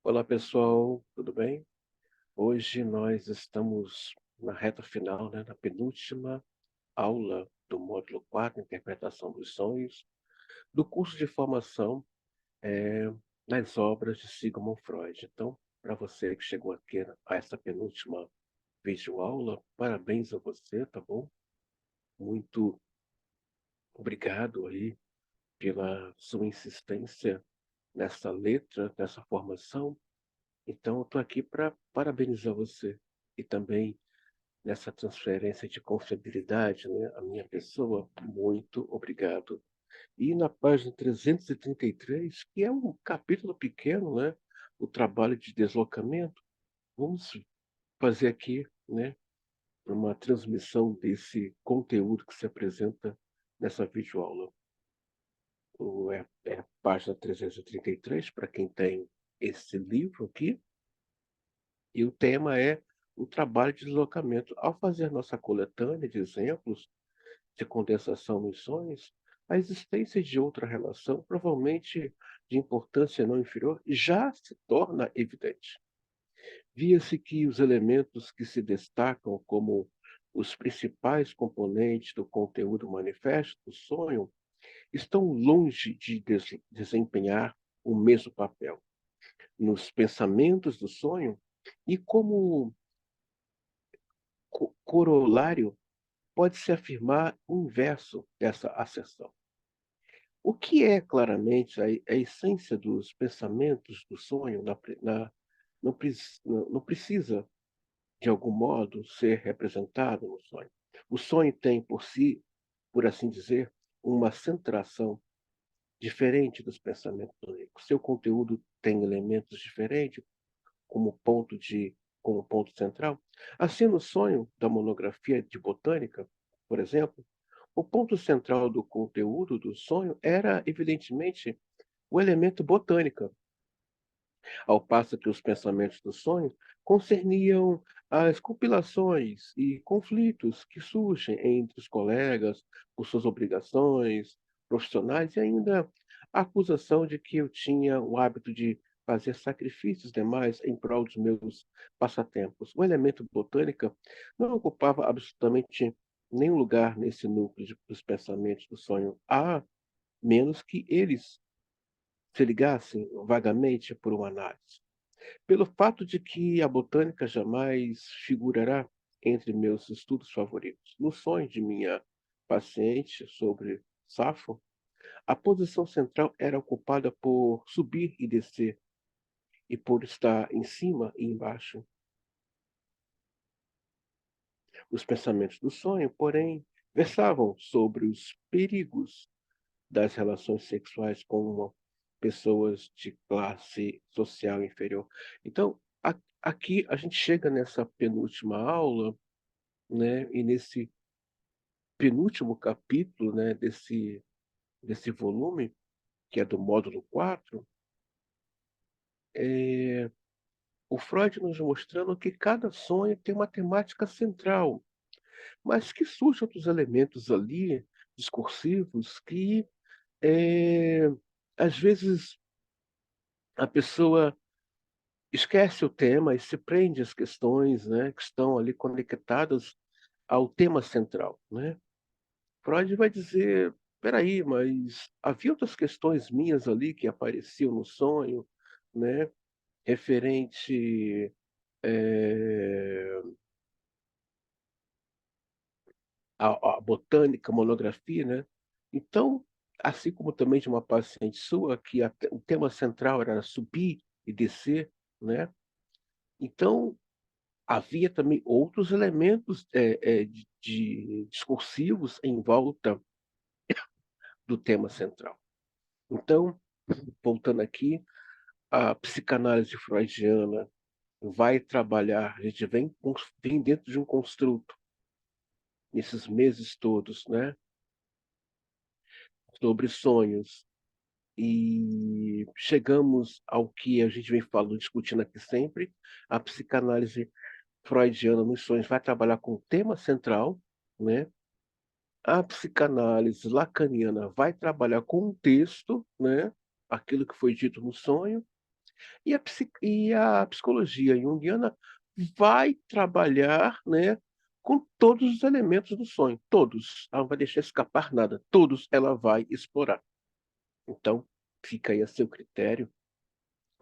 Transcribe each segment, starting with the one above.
Olá pessoal, tudo bem? Hoje nós estamos na reta final, né, na penúltima aula do módulo 4, Interpretação dos Sonhos, do curso de formação nas obras de Sigmund Freud. Então, para você que chegou aqui a essa penúltima videoaula, parabéns a você, tá bom? Muito obrigado aí pela sua insistência nessa letra, nessa formação. Então, eu estou aqui para parabenizar você e também nessa transferência de confiabilidade, né, a minha pessoa, muito obrigado. E na página 333, que é um capítulo pequeno, né, o trabalho de deslocamento, vamos fazer aqui, né, uma transmissão desse conteúdo que se apresenta nessa videoaula. É a página 333, para quem tem esse livro aqui, e o tema é o trabalho de deslocamento. Ao fazer nossa coletânea de exemplos de condensação nos sonhos, a existência de outra relação, provavelmente de importância não inferior, já se torna evidente. Via-se que os elementos que se destacam como os principais componentes do conteúdo manifesto do sonho estão longe de desempenhar o mesmo papel nos pensamentos do sonho e como corolário pode-se afirmar o inverso dessa asserção. O que é claramente a essência dos pensamentos do sonho não precisa, de algum modo, ser representado no sonho. O sonho tem por si, por assim dizer, uma centração diferente dos pensamentos únicos. Seu conteúdo tem elementos diferentes como ponto central. Assim, no sonho da monografia de botânica, por exemplo, o ponto central do conteúdo do sonho era, evidentemente, o elemento botânica, ao passo que os pensamentos do sonho concerniam as compilações e conflitos que surgem entre os colegas por suas obrigações profissionais e ainda a acusação de que eu tinha o hábito de fazer sacrifícios demais em prol dos meus passatempos. O elemento botânica não ocupava absolutamente nenhum lugar nesse núcleo dos pensamentos do sonho, a menos que eles se ligassem vagamente por uma análise. Pelo fato de que a botânica jamais figurará entre meus estudos favoritos. No sonho de minha paciente sobre Safo, a posição central era ocupada por subir e descer, e por estar em cima e embaixo. Os pensamentos do sonho, porém, versavam sobre os perigos das relações sexuais com pessoas de classe social inferior. Então, aqui a gente chega nessa penúltima aula, né, e nesse penúltimo capítulo, né, desse volume, que é do módulo 4, é, o Freud nos mostrando que cada sonho tem uma temática central, mas que surgem outros elementos ali, discursivos, que é, às vezes a pessoa esquece o tema e se prende às questões, né, que estão ali conectadas ao tema central, né? Freud vai dizer, espera aí, mas havia outras questões minhas ali que apareciam no sonho, né, referente à botânica, monografia, né? Então, assim como também de uma paciente sua, que o tema central era subir e descer, né? Então, havia também outros elementos de discursivos em volta do tema central. Então, voltando aqui, a psicanálise freudiana vai trabalhar, a gente vem dentro de um construto, nesses meses todos, né, sobre sonhos, e chegamos ao que a gente vem falando, discutindo aqui sempre, a psicanálise freudiana nos sonhos vai trabalhar com o tema central, né? A psicanálise lacaniana vai trabalhar com o texto, né? Aquilo que foi dito no sonho, E a psicologia junguiana vai trabalhar, né, com todos os elementos do sonho, todos. Ela não vai deixar escapar nada, todos ela vai explorar. Então, fica aí a seu critério,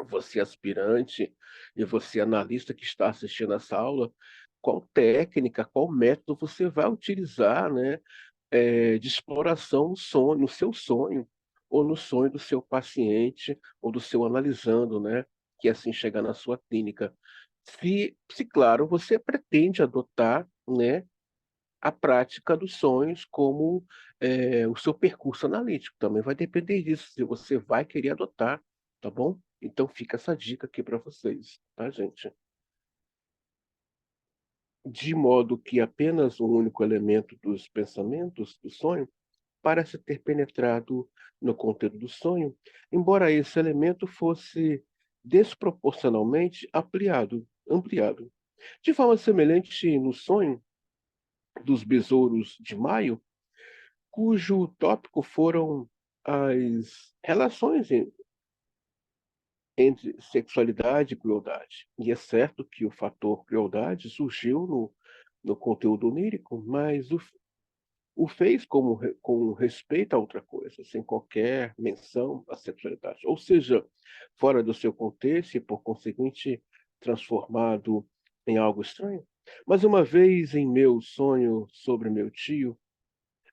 você aspirante e você analista que está assistindo essa aula, qual técnica, qual método você vai utilizar, né, de exploração no sonho, no seu sonho, ou no sonho do seu paciente, ou do seu analisando, né, que assim chegar na sua clínica. Se claro, você pretende adotar, né, a prática dos sonhos como, o seu percurso analítico, também vai depender disso, se você vai querer adotar, tá bom? Então fica essa dica aqui para vocês, tá gente? De modo que apenas um único elemento dos pensamentos do sonho parece ter penetrado no conteúdo do sonho, embora esse elemento fosse desproporcionalmente ampliado. De forma semelhante no sonho dos besouros de maio, cujo tópico foram as relações entre sexualidade e crueldade. E é certo que o fator crueldade surgiu no conteúdo onírico, mas o fez com respeito a outra coisa, sem qualquer menção à sexualidade. Ou seja, fora do seu contexto e, por conseguinte, transformado em algo estranho. Mas uma vez em meu sonho sobre meu tio,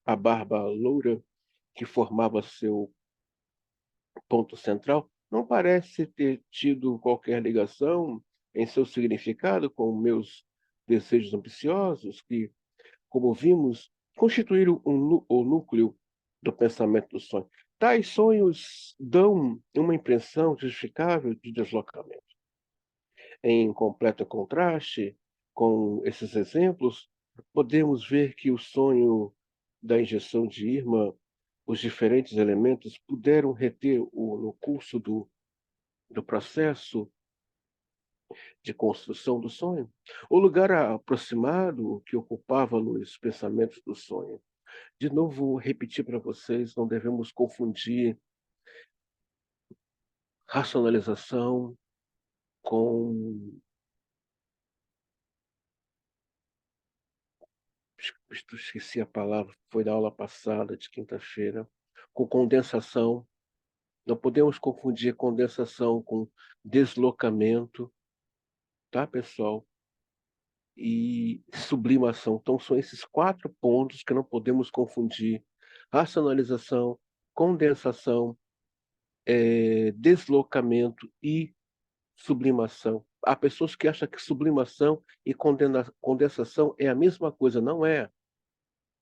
a barba loura, que formava seu ponto central, não parece ter tido qualquer ligação em seu significado com meus desejos ambiciosos, que, como vimos, constituíram o núcleo do pensamento do sonho. Tais sonhos dão uma impressão justificável de deslocamento. Em completo contraste com esses exemplos, podemos ver que o sonho da injeção de Irma, os diferentes elementos puderam reter no curso do processo de construção do sonho, o lugar aproximado que ocupava nos pensamentos do sonho. De novo, repetir para vocês, não devemos confundir racionalização com, esqueci a palavra, foi da aula passada, de quinta-feira, com condensação. Não podemos confundir condensação com deslocamento, tá, pessoal? E sublimação. Então, são esses quatro pontos que não podemos confundir: racionalização, condensação, deslocamento e sublimação. Há pessoas que acham que sublimação e condensação é a mesma coisa, não é,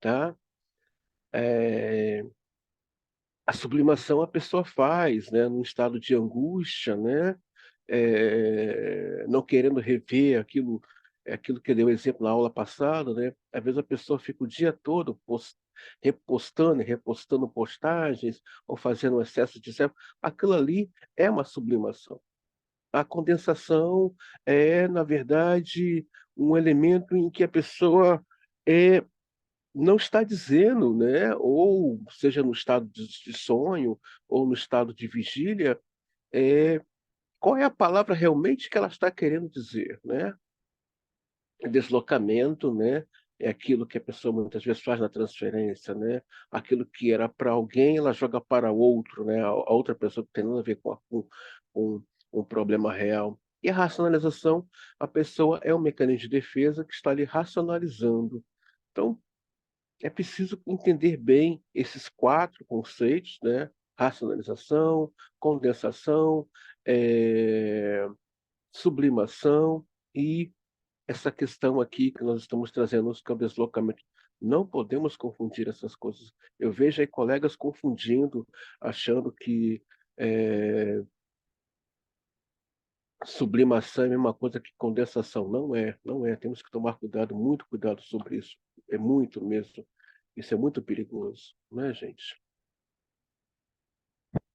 tá? É, a sublimação a pessoa faz, né, num estado de angústia, né, não querendo rever aquilo que eu dei o exemplo na aula passada, né? Às vezes a pessoa fica o dia todo repostando e repostando postagens ou fazendo um excesso de certo. Aquilo ali é uma sublimação. A condensação é, na verdade, um elemento em que a pessoa não está dizendo, né, ou seja no estado de sonho ou no estado de vigília, qual é a palavra realmente que ela está querendo dizer, né? Deslocamento, né? É aquilo que a pessoa muitas vezes faz na transferência, né? Aquilo que era para alguém, ela joga para outro, né? A outra pessoa que tem nada a ver com um problema real. E a racionalização, a pessoa é um mecanismo de defesa que está ali racionalizando. Então, é preciso entender bem esses quatro conceitos, né? Racionalização, condensação, sublimação e essa questão aqui que nós estamos trazendo, que é o deslocamento. Não podemos confundir essas coisas. Eu vejo aí colegas confundindo, achando que sublimação é a mesma coisa que condensação. Não é, não é. Temos que tomar cuidado, muito cuidado sobre isso. É muito mesmo. Isso é muito perigoso, né, gente?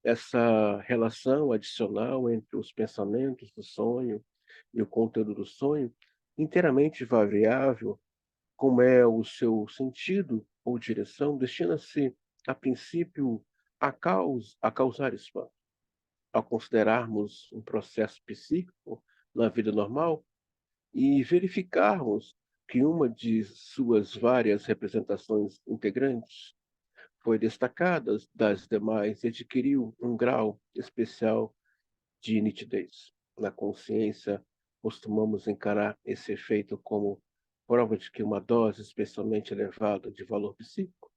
Essa relação adicional entre os pensamentos do sonho e o conteúdo do sonho, inteiramente variável, como é o seu sentido ou direção, destina-se, a princípio, a causar espanto. ao considerarmos um processo psíquico na vida normal e verificarmos que uma de suas várias representações integrantes foi destacada das demais e adquiriu um grau especial de nitidez. Na consciência, costumamos encarar esse efeito como prova de que uma dose especialmente elevada de valor psíquico,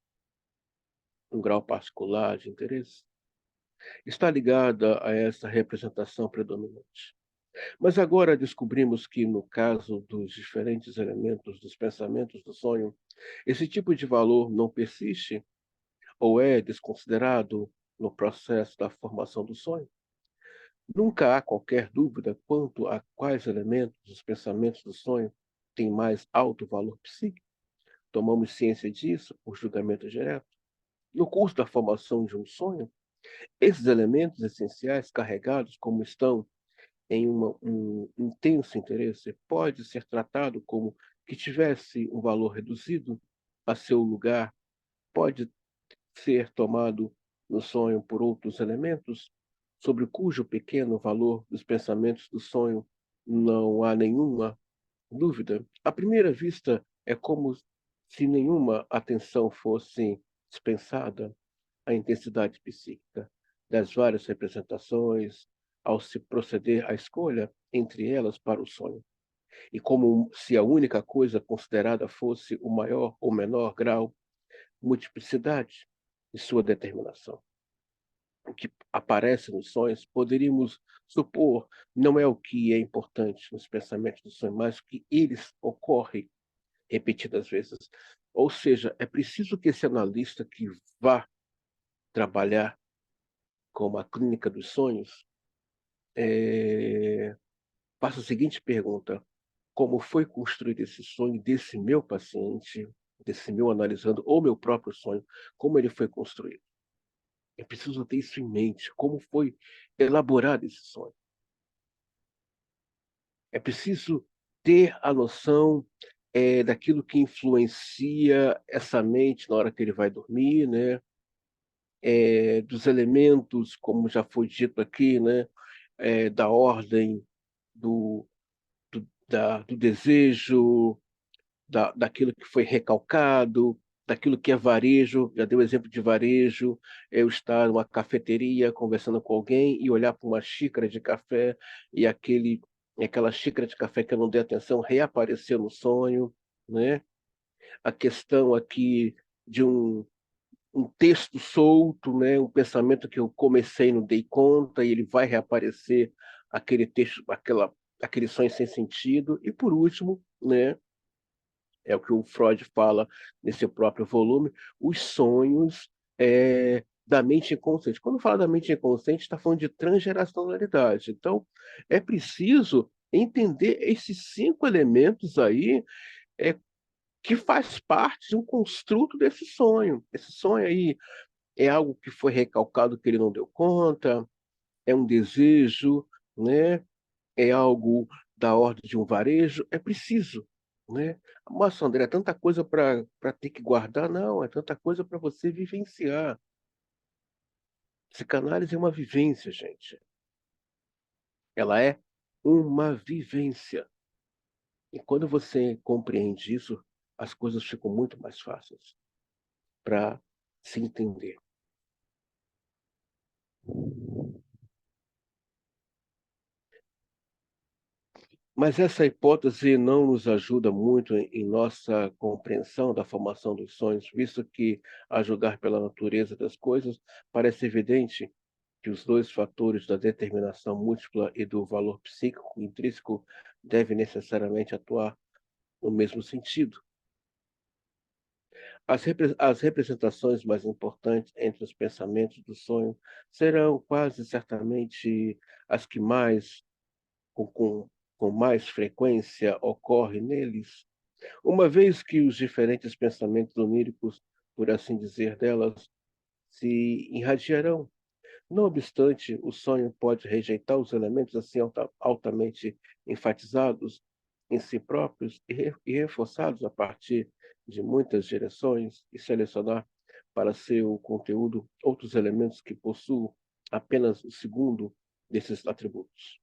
um grau particular de interesse, está ligada a essa representação predominante. Mas agora descobrimos que, no caso dos diferentes elementos dos pensamentos do sonho, esse tipo de valor não persiste ou é desconsiderado no processo da formação do sonho. Nunca há qualquer dúvida quanto a quais elementos dos pensamentos do sonho têm mais alto valor psíquico. Tomamos ciência disso por julgamento direto. No curso da formação de um sonho, esses elementos essenciais carregados como estão em um intenso interesse pode ser tratado como que tivesse um valor reduzido a seu lugar, pode ser tomado no sonho por outros elementos, sobre cujo pequeno valor dos pensamentos do sonho não há nenhuma dúvida. À primeira vista, é como se nenhuma atenção fosse dispensada à intensidade psíquica das várias representações, ao se proceder à escolha entre elas para o sonho, e como se a única coisa considerada fosse o maior ou menor grau, multiplicidade de sua determinação. O que aparece nos sonhos, poderíamos supor, não é o que é importante nos pensamentos do sonho, mas o que eles ocorrem repetidas vezes. Ou seja, é preciso que esse analista que vá trabalhar com a clínica dos sonhos faça a seguinte pergunta: como foi construído esse sonho desse meu paciente, desse meu analisando, ou meu próprio sonho, como ele foi construído? É preciso ter isso em mente, como foi elaborado esse sonho. É preciso ter a noção daquilo que influencia essa mente na hora que ele vai dormir, né? Dos elementos, como já foi dito aqui, né? Da ordem do, do desejo, daquilo que foi recalcado, daquilo que é varejo. Já dei o exemplo de varejo, eu estar numa cafeteria conversando com alguém e olhar para uma xícara de café e aquela xícara de café que eu não dei atenção reapareceu no sonho, né? A questão aqui de um texto solto, né? Um pensamento que eu comecei e não dei conta e ele vai reaparecer, aquele texto, aquele sonho sem sentido. E por último, né? É o que o Freud fala nesse próprio volume, os sonhos da mente inconsciente. Quando fala da mente inconsciente, está falando de transgeracionalidade. Então, é preciso entender esses 5 elementos aí é, que faz parte de um construto desse sonho. Esse sonho aí é algo que foi recalcado que ele não deu conta, é um desejo, né? É algo da ordem de um varejo, é preciso, né? Nossa, André, é tanta coisa para ter que guardar, não, é tanta coisa para você vivenciar. Psicanálise é uma vivência, gente. Ela é uma vivência. E quando você compreende isso, as coisas ficam muito mais fáceis para se entender. Mas essa hipótese não nos ajuda muito em nossa compreensão da formação dos sonhos, visto que, a julgar pela natureza das coisas, parece evidente que os dois fatores da determinação múltipla e do valor psíquico intrínseco devem necessariamente atuar no mesmo sentido. As representações mais importantes entre os pensamentos do sonho serão quase certamente as que com, com, com mais frequência ocorrem neles, uma vez que os diferentes pensamentos oníricos, por assim dizer, delas, se irradiarão. Não obstante, o sonho pode rejeitar os elementos assim altamente enfatizados em si próprios e reforçados a partir de muitas direções e selecionar para seu conteúdo outros elementos que possuam apenas o segundo desses atributos.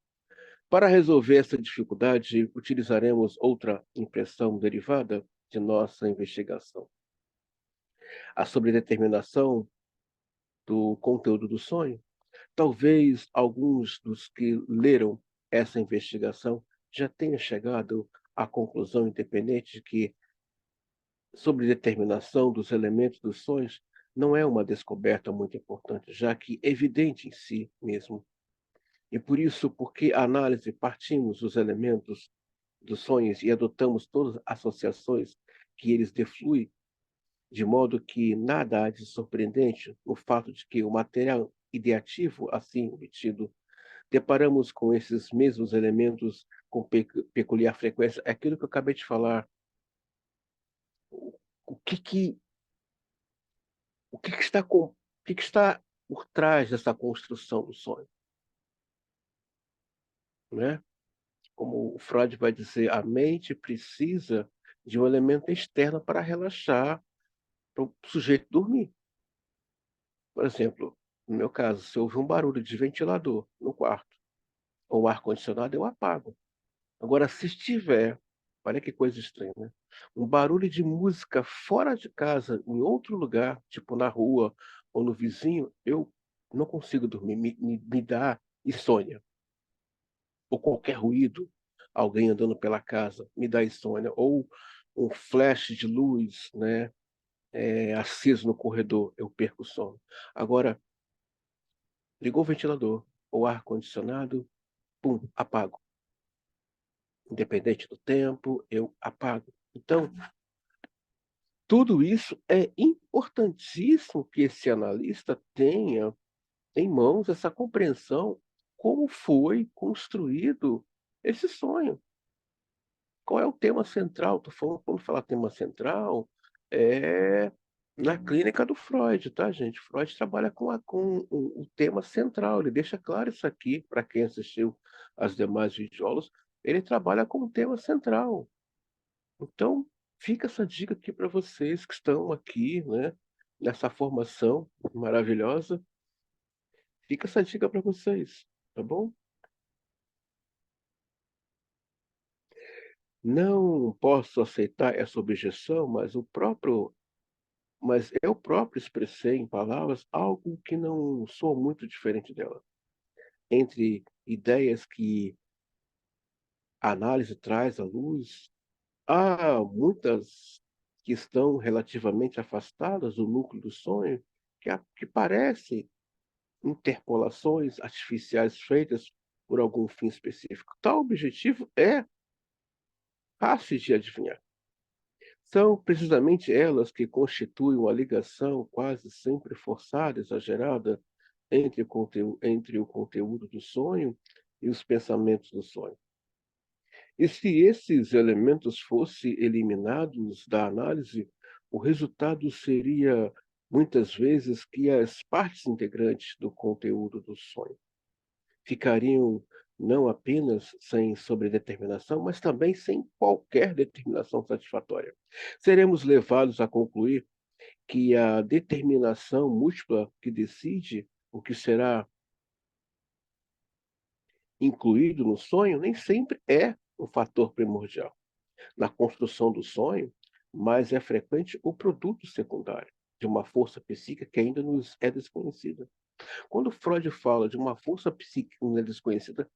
Para resolver essa dificuldade, utilizaremos outra impressão derivada de nossa investigação. A sobredeterminação do conteúdo do sonho. Talvez alguns dos que leram essa investigação já tenham chegado à conclusão independente de que sobredeterminação dos elementos dos sonhos não é uma descoberta muito importante, já que é evidente em si mesmo. E por isso, porque a análise partimos dos elementos dos sonhos e adotamos todas as associações que eles defluem, de modo que nada há de surpreendente no fato de que o material ideativo assim obtido, deparamos com esses mesmos elementos com peculiar frequência. É aquilo que eu acabei de falar. O que que, o que que está por trás dessa construção do sonho, né? Como o Freud vai dizer, a mente precisa de um elemento externo para relaxar, para o sujeito dormir. Por exemplo, no meu caso, se eu ouvir um barulho de ventilador no quarto ou ar-condicionado, eu apago. Agora, se estiver, olha que coisa estranha, né? Um barulho de música fora de casa, em outro lugar, tipo na rua ou no vizinho, eu não consigo dormir, me dá insônia. Ou qualquer ruído, alguém andando pela casa, me dá insônia. Ou um flash de luz, né, aceso no corredor, eu perco o sono. Agora, ligou o ventilador ou ar-condicionado, pum, apago. Independente do tempo, eu apago. Então, tudo isso é importantíssimo que esse analista tenha em mãos essa compreensão como foi construído esse sonho. Qual é o tema central? Tô falando, quando falar tema central, é na clínica do Freud, tá, gente? Freud trabalha com o tema central, ele deixa claro isso aqui para quem assistiu às demais videoaulas, ele trabalha com o tema central. Então, fica essa dica aqui para vocês que estão aqui, né, nessa formação maravilhosa. Fica essa dica para vocês, tá bom? Não posso aceitar essa objeção, mas eu próprio expressei em palavras algo que não sou muito diferente dela. Entre ideias que a análise traz à luz, há muitas que estão relativamente afastadas do núcleo do sonho, que parecem interpolações artificiais feitas por algum fim específico. Tal objetivo é fácil de adivinhar. São precisamente elas que constituem uma ligação quase sempre forçada, exagerada, entre o conteúdo do sonho e os pensamentos do sonho. E se esses elementos fossem eliminados da análise, o resultado seria, muitas vezes, que as partes integrantes do conteúdo do sonho ficariam não apenas sem sobredeterminação, mas também sem qualquer determinação satisfatória. Seremos levados a concluir que a determinação múltipla que decide o que será incluído no sonho nem sempre é o fator primordial na construção do sonho, mas é frequente o produto secundário de uma força psíquica que ainda nos é desconhecida. Quando Freud fala de uma força psíquica que nos é desconhecida,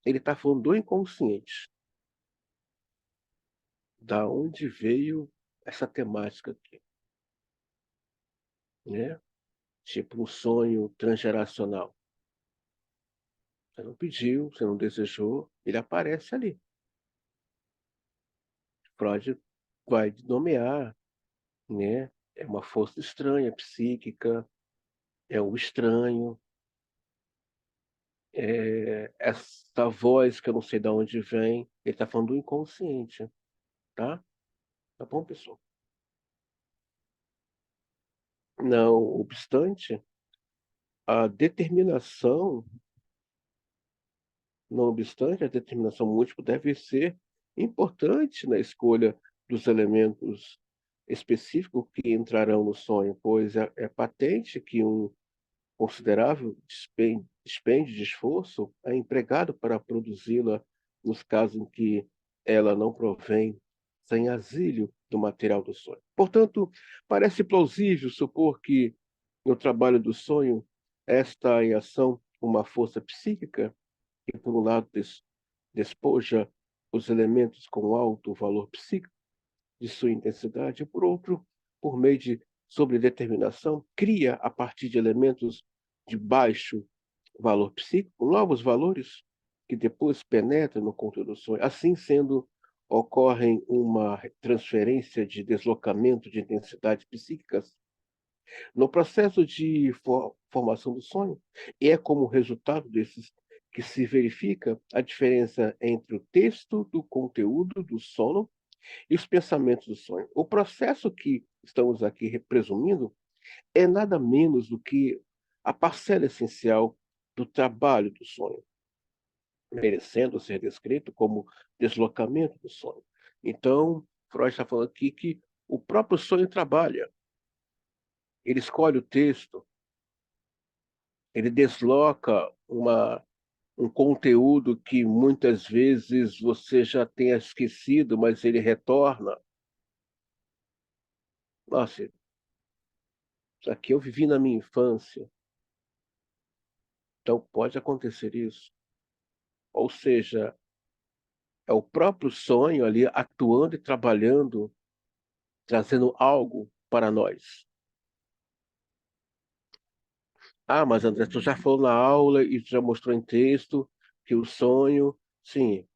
ele está falando do inconsciente. Da onde veio essa temática aqui, né? Tipo um sonho transgeracional. Você não pediu, você não desejou, ele aparece ali. Freud vai nomear, né? É uma força estranha, psíquica, é o estranho, é essa voz que eu não sei de onde vem. Ele está falando do inconsciente, tá? Tá bom, pessoal? Não obstante, a determinação, não obstante, a determinação múltipla deve ser importante na escolha dos elementos específicos que entrarão no sonho, pois é patente que um considerável dispêndio de esforço é empregado para produzi-la nos casos em que ela não provém sem asílio do material do sonho. Portanto, parece plausível supor que, no trabalho do sonho, esta em ação uma força psíquica que, por um lado, despoja os elementos com alto valor psíquico de sua intensidade, e, por outro, por meio de sobredeterminação, cria, a partir de elementos de baixo valor psíquico, novos valores que depois penetram no conteúdo do sonho. Assim sendo, ocorre uma transferência de deslocamento de intensidades psíquicas no processo de formação do sonho, e é como resultado desses que se verifica a diferença entre o texto do conteúdo do sono e os pensamentos do sonho. O processo que estamos aqui presumindo é nada menos do que a parcela essencial do trabalho do sonho, merecendo ser descrito como deslocamento do sonho. Então, Freud está falando aqui que o próprio sonho trabalha. Ele escolhe o texto, ele desloca um conteúdo que muitas vezes você já tenha esquecido, mas ele retorna. Nossa, isso aqui eu vivi na minha infância, então pode acontecer isso. Ou seja, é o próprio sonho ali atuando e trabalhando, trazendo algo para nós. Ah, mas André, tu já falou na aula e já mostrou em texto que o sonho, sim,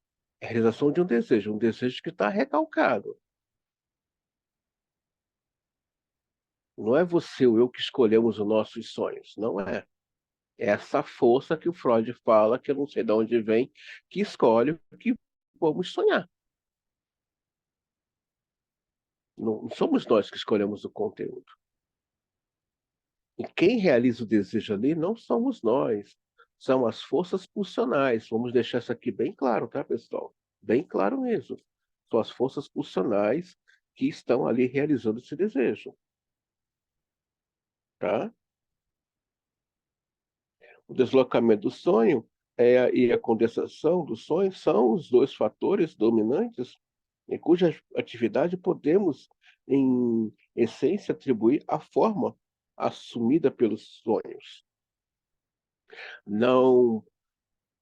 é a realização de um desejo que está recalcado. Não é você ou eu que escolhemos os nossos sonhos, não é. É essa força que o Freud fala, que eu não sei de onde vem, que escolhe o que vamos sonhar. Não somos nós que escolhemos o conteúdo. E quem realiza o desejo ali não somos nós, são as forças pulsionais. Vamos deixar isso aqui bem claro, tá, pessoal? Bem claro mesmo. São as forças pulsionais que estão ali realizando esse desejo, tá? O deslocamento do sonho e a condensação do sonho são os dois fatores dominantes em cuja atividade podemos, em essência, atribuir a forma assumida pelos sonhos. Não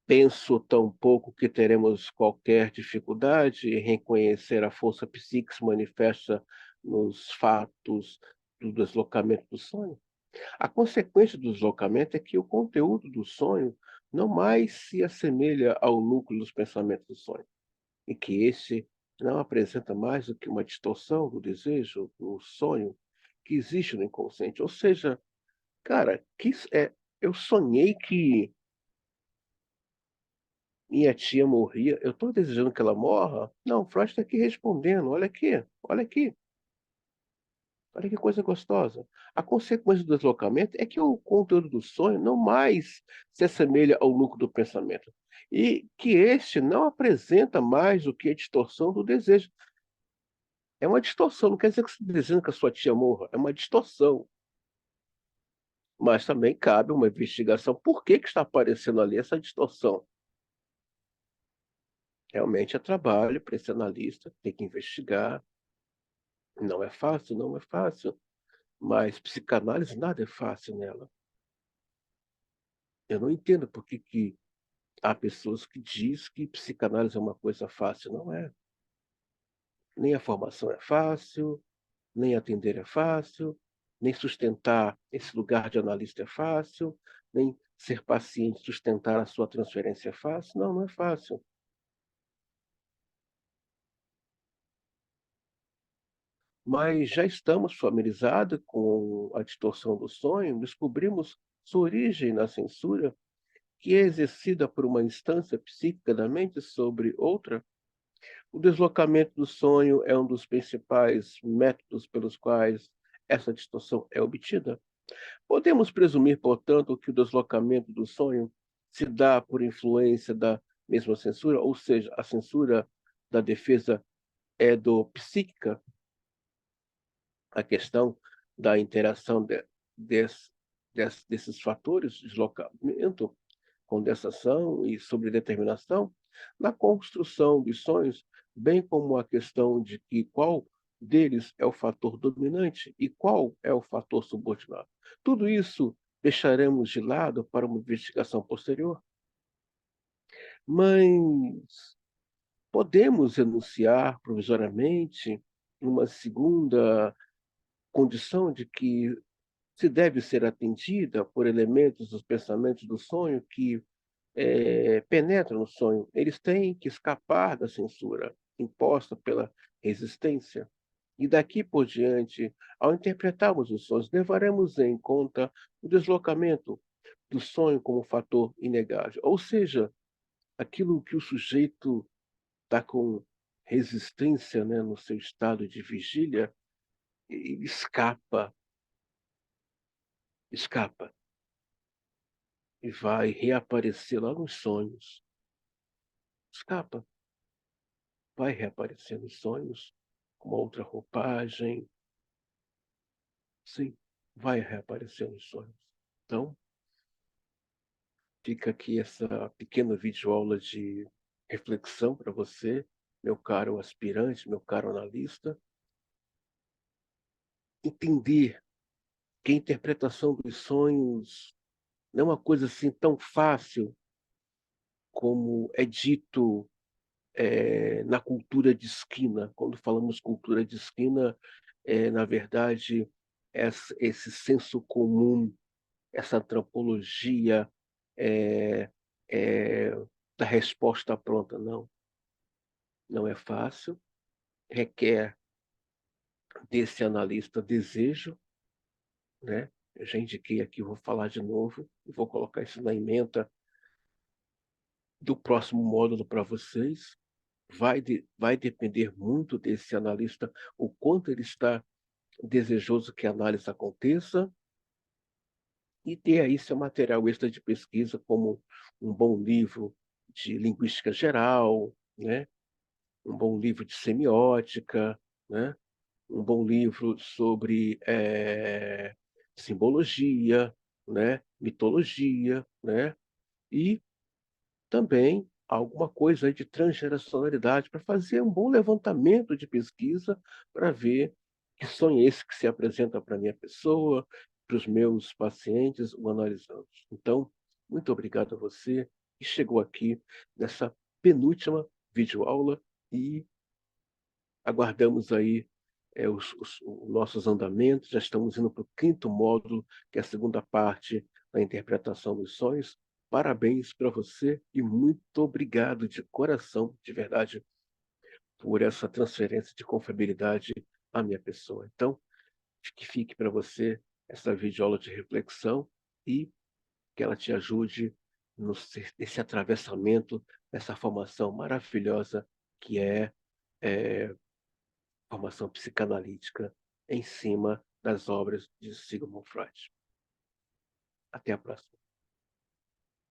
penso tampouco que teremos qualquer dificuldade em reconhecer a força psíquica que se manifesta nos fatos do deslocamento do sonho. A consequência do deslocamento é que o conteúdo do sonho não mais se assemelha ao núcleo dos pensamentos do sonho, e que esse não apresenta mais do que uma distorção do desejo, do sonho que existe no inconsciente. Ou seja, cara, eu sonhei que minha tia morria. Eu estou desejando que ela morra? Não, Freud está aqui respondendo. Olha aqui, olha aqui. Olha que coisa gostosa. A consequência do deslocamento é que o conteúdo do sonho não mais se assemelha ao núcleo do pensamento. E que este não apresenta mais do que a distorção do desejo. É uma distorção, não quer dizer que você está desejando que a sua tia morra. É uma distorção. Mas também cabe uma investigação. Por que está aparecendo ali essa distorção? Realmente é trabalho para esse analista, tem que investigar. Não é fácil, não é fácil. Mas psicanálise nada é fácil nela. Eu não entendo por que há pessoas que dizem que psicanálise é uma coisa fácil. Não é. Nem a formação é fácil, nem atender é fácil, nem sustentar esse lugar de analista é fácil, nem ser paciente, sustentar a sua transferência é fácil. Não, não é fácil. Mas já estamos familiarizados com a distorção do sonho, descobrimos sua origem na censura, que é exercida por uma instância psíquica da mente sobre outra. O deslocamento do sonho é um dos principais métodos pelos quais essa distorção é obtida. Podemos presumir, portanto, que o deslocamento do sonho se dá por influência da mesma censura, ou seja, a censura da defesa é do psíquica, a questão da interação desses fatores, deslocamento, condensação e sobredeterminação, na construção dos sonhos, bem como a questão de que qual deles é o fator dominante e qual é o fator subordinado. Tudo isso deixaremos de lado para uma investigação posterior, mas podemos enunciar provisoriamente uma segunda condição de que se deve ser atendida por elementos dos pensamentos do sonho que penetram no sonho. Eles têm que escapar da censura imposta pela resistência. E daqui por diante, ao interpretarmos os sonhos, levaremos em conta o deslocamento do sonho como fator inegável. Ou seja, aquilo que o sujeito está com resistência, né, no seu estado de vigília, ele escapa e vai reaparecer lá nos sonhos. Escapa, vai reaparecer nos sonhos com uma outra roupagem. Sim, vai reaparecer nos sonhos. Então, fica aqui essa pequena videoaula de reflexão para você, meu caro aspirante, meu caro analista, entender que a interpretação dos sonhos não é uma coisa assim tão fácil como é dito na cultura de esquina. Quando falamos cultura de esquina, na verdade, esse senso comum, essa antropologia é, é, da resposta pronta. Não, não é fácil, requer desse analista desejo, né? Eu já indiquei aqui, vou falar de novo, e vou colocar isso na ementa do próximo módulo para vocês. Vai depender muito desse analista, o quanto ele está desejoso que a análise aconteça, e ter aí seu material extra de pesquisa, como um bom livro de linguística geral, né? Um bom livro de semiótica, né? Um bom livro sobre simbologia, né? Mitologia, né? E também alguma coisa aí de transgeracionalidade para fazer um bom levantamento de pesquisa para ver que sonho é esse que se apresenta para a minha pessoa, para os meus pacientes, o analisandos. Então, muito obrigado a você que chegou aqui nessa penúltima videoaula e aguardamos aí os nossos andamentos. Já estamos indo para o quinto módulo, que é a segunda parte da interpretação dos sonhos. Parabéns para você e muito obrigado de coração, de verdade, por essa transferência de confiabilidade à minha pessoa. Então, que fique para você essa videoaula de reflexão e que ela te ajude nesse atravessamento, nessa formação maravilhosa que é formação psicanalítica em cima das obras de Sigmund Freud. Até a próxima.